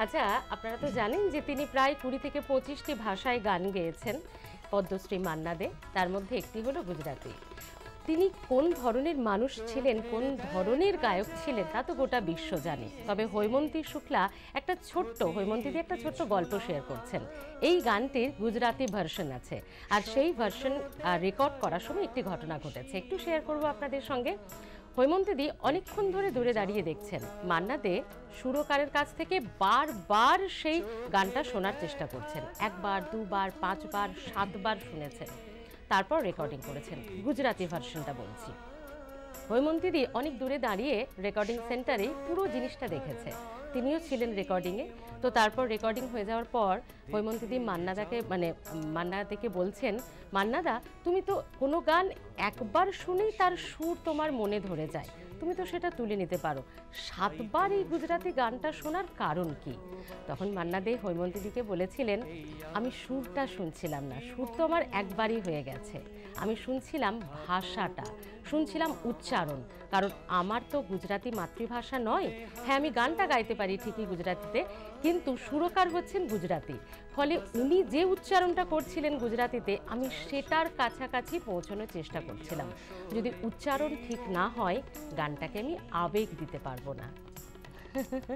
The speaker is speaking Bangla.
আচ্ছা, আপনারা তো জানেন যে তিনি প্রায় ২০ থেকে ২৫টি ভাষায় গান গেয়েছেন পদ্মশ্রী মান্না দে। তার মধ্যে একটি হলো গুজরাটি। তিনি কোন ধরনের মানুষ ছিলেন, কোন ধরনের গায়ক ছিলেন তা তো গোটা বিশ্ব জানে। তবে হৈমন্তী শুক্লা হৈমন্তী একটা ছোট্ট গল্প শেয়ার করছেন। এই গানটির গুজরাটি ভার্সন আছে, আর সেই ভার্সন রেকর্ড করার সময় একটি ঘটনা ঘটেছে, একটু শেয়ার করব আপনাদের সঙ্গে। হৈমন্তীদি অনেকক্ষণ ধরে দূরে দাঁড়িয়ে দেখছেন। মান্না দে সুরকারের কাছ থেকে বারবার সেই গানটা শোনার চেষ্টা করছেন। একবার, দুবার, ৫বার, ৭বার শুনেছেন, তারপর রেকর্ডিং করেছেন। গুজরাটি ভার্সনটা বলছি। হৈমন্তীদি অনেক দূরে দাঁড়িয়ে রেকর্ডিং সেন্টারে পুরো জিনিসটা দেখেছে, তিনিও ছিলেন রেকর্ডিংয়ে। তো তারপর রেকর্ডিং হয়ে যাওয়ার পর হৈমন্তীদি মান্নাদাকে বলছেন, মান্নাদা তুমি তো কোনো গান একবার শুনেই তার সুর তোমার মনে ধরে যায়, তুমি তো সেটা তুলে নিতে পারো, ৭বার এই গুজরাটি গানটা শোনার কারণ কি? তখন মান্না দে হৈমন্তীদিকে বলেছিলেন, আমি সুরটা শুনছিলাম না, সুর তো আমার একবারই হয়ে গেছে, আমি শুনছিলাম ভাষাটা, শুনছিলাম উচ্চারণ। কারণ আমার তো গুজরাটি মাতৃভাষা নয়। হ্যাঁ, আমি গানটা গাইতে পারি ঠিকই গুজরাটিতে, কিন্তু সুরকার হচ্ছেন গুজরাটি। ফলে উনি যে উচ্চারণটা করছিলেন গুজরাটিতে, আমি সেটার কাছাকাছি পৌঁছানোর চেষ্টা করছিলাম। যদি উচ্চারণ ঠিক না হয়, গানটাকে আমি আবেগ দিতে পারবো না।